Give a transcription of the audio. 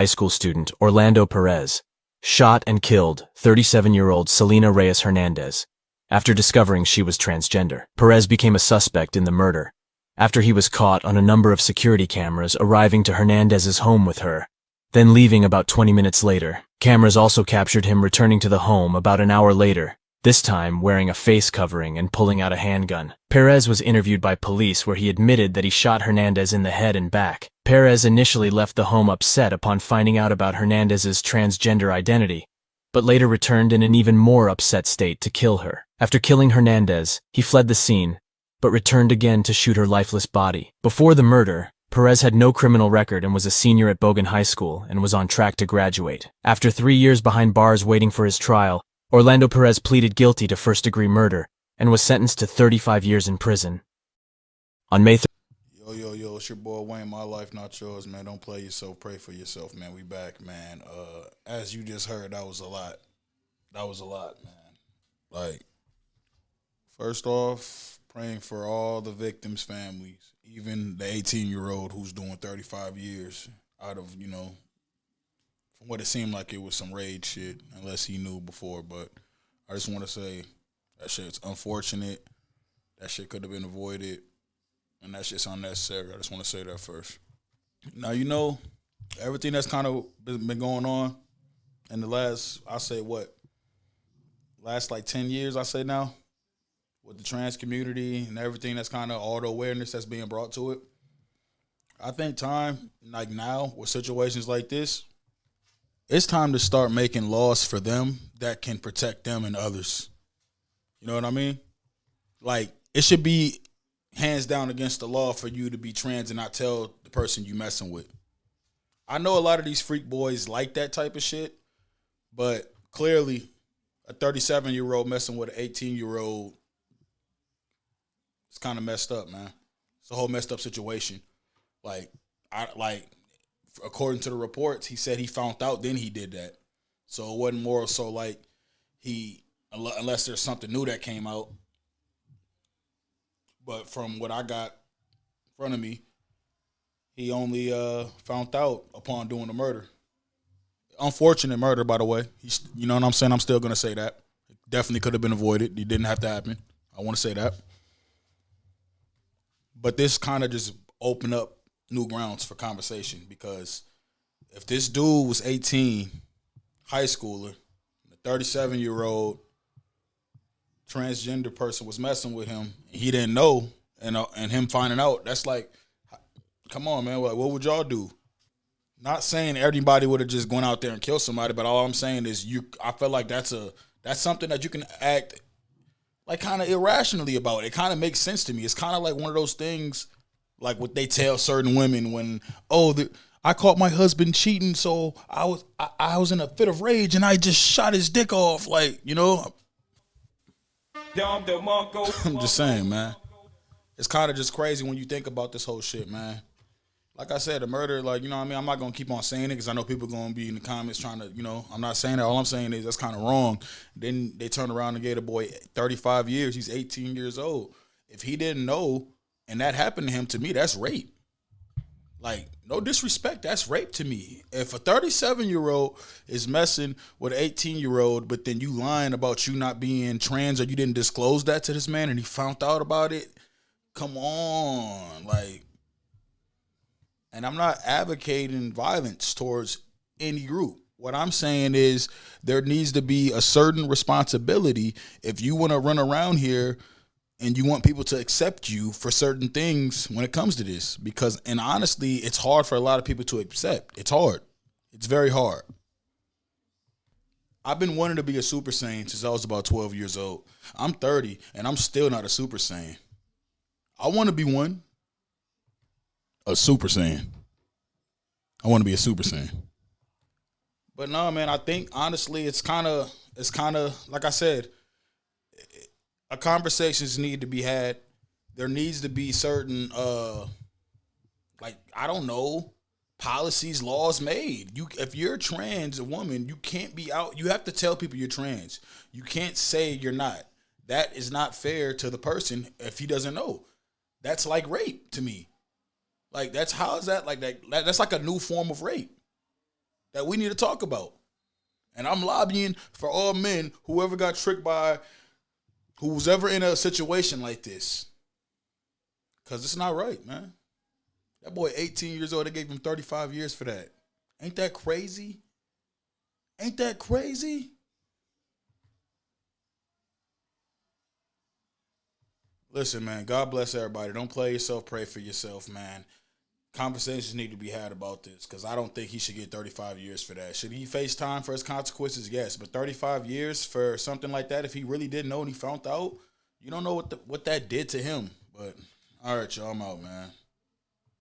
high school student Orlando Perez shot and killed 37-year-old Selena Reyes Hernandez after discovering she was transgender. Perez became a suspect in the murder after he was caught on a number of security cameras arriving to Hernandez's home with her, then leaving about 20 minutes later. Cameras also captured him returning to the home about an hour later, this time wearing a face covering and pulling out a handgun. Perez was interviewed by police where he admitted that he shot Hernandez in the head and back. Perez initially left the home upset upon finding out about Hernandez's transgender identity, but later returned in an even more upset state to kill her. After killing Hernandez, he fled the scene, but returned again to shoot her lifeless body. Before the murder, Perez had no criminal record and was a senior at Bogan High School and was on track to graduate. After 3 years behind bars waiting for his trial, Orlando Perez pleaded guilty to first-degree murder and was sentenced to 35 years in prison. On May 3rd, Yo, it's your boy Wayne, my life, not yours, man. Don't play yourself, pray for yourself, man. We back, man. As you just heard, that was a lot. That was a lot, man. Like, first off, praying for all the victims' families, even the 18-year-old who's doing 35 years out of, from what it seemed like it was some raid shit, unless he knew before. But I just want to say that shit's unfortunate. That shit could have been avoided. And that shit's unnecessary. I just want to say that first. Now, everything that's kind of been going on in the last, last like 10 years, I say now, with the trans community and everything that's kind of all the awareness that's being brought to it. I think time, like now, with situations like this, it's time to start making laws for them that can protect them and others. You know what I mean? Like, it should be hands down against the law for you to be trans and not tell the person you messing with. I know a lot of these freak boys like that type of shit, but clearly a 37-year-old messing with an 18-year-old, it's kind of messed up, man. It's a whole messed up situation. According to the reports, he said he found out, then he did that. So it wasn't more so like unless there's something new that came out. But from what I got in front of me, he only found out upon doing the murder. Unfortunate murder, by the way. You know what I'm saying? I'm still going to say that. It definitely could have been avoided. It didn't have to happen. I want to say that. But this kind of just opened up new grounds for conversation, because if this dude was 18, high schooler, a 37-year-old transgender person was messing with him, and he didn't know, and him finding out, that's like, come on, man, like, what would y'all do? Not saying everybody would have just gone out there and killed somebody, but all I'm saying is I feel like that's something that you can act like kind of irrationally about. It kind of makes sense to me. It's kind of like one of those things, like what they tell certain women when, I caught my husband cheating, so I was in a fit of rage and I just shot his dick off, like, I'm just saying, man. It's kind of just crazy when you think about this whole shit, man. Like I said, the murder, like, I'm not going to keep on saying it because I know people are going to be in the comments trying to, I'm not saying that. All I'm saying is that's kind of wrong. Then they turn around and gave the boy 35 years. He's 18 years old. If he didn't know and that happened to him, to me, that's rape. Like, no disrespect, that's rape to me. If a 37-year-old is messing with an 18-year-old, but then you lying about you not being trans or you didn't disclose that to this man and he found out about it, come on. Like, and I'm not advocating violence towards any group. What I'm saying is there needs to be a certain responsibility if you want to run around here and you want people to accept you for certain things when it comes to this. Because, and honestly, it's hard for a lot of people to accept. It's hard. It's very hard. I've been wanting to be a Super Saiyan since I was about 12 years old. I'm 30, and I'm still not a Super Saiyan. I want to be one. A Super Saiyan. I want to be a Super Saiyan. But no, man, I think, honestly, it's kind of, like I said, conversations need to be had. There needs to be certain, I don't know, policies, laws made. If you're a trans woman, you can't be out. You have to tell people you're trans. You can't say you're not. That is not fair to the person if he doesn't know. That's like rape to me. Like, how is that like that? That's like a new form of rape. that we need to talk about. And I'm lobbying for all men, whoever got tricked by, who's ever in a situation like this. Because it's not right, man. That boy 18 years old, they gave him 35 years for that. Ain't that crazy? Ain't that crazy? Listen, man, God bless everybody. Don't play yourself, pray for yourself, man. Conversations need to be had about this because I don't think he should get 35 years for that. Should he face time for his consequences? Yes, but 35 years for something like that, if he really didn't know and he found out, you don't know what that did to him. But all right, y'all, I'm out, man.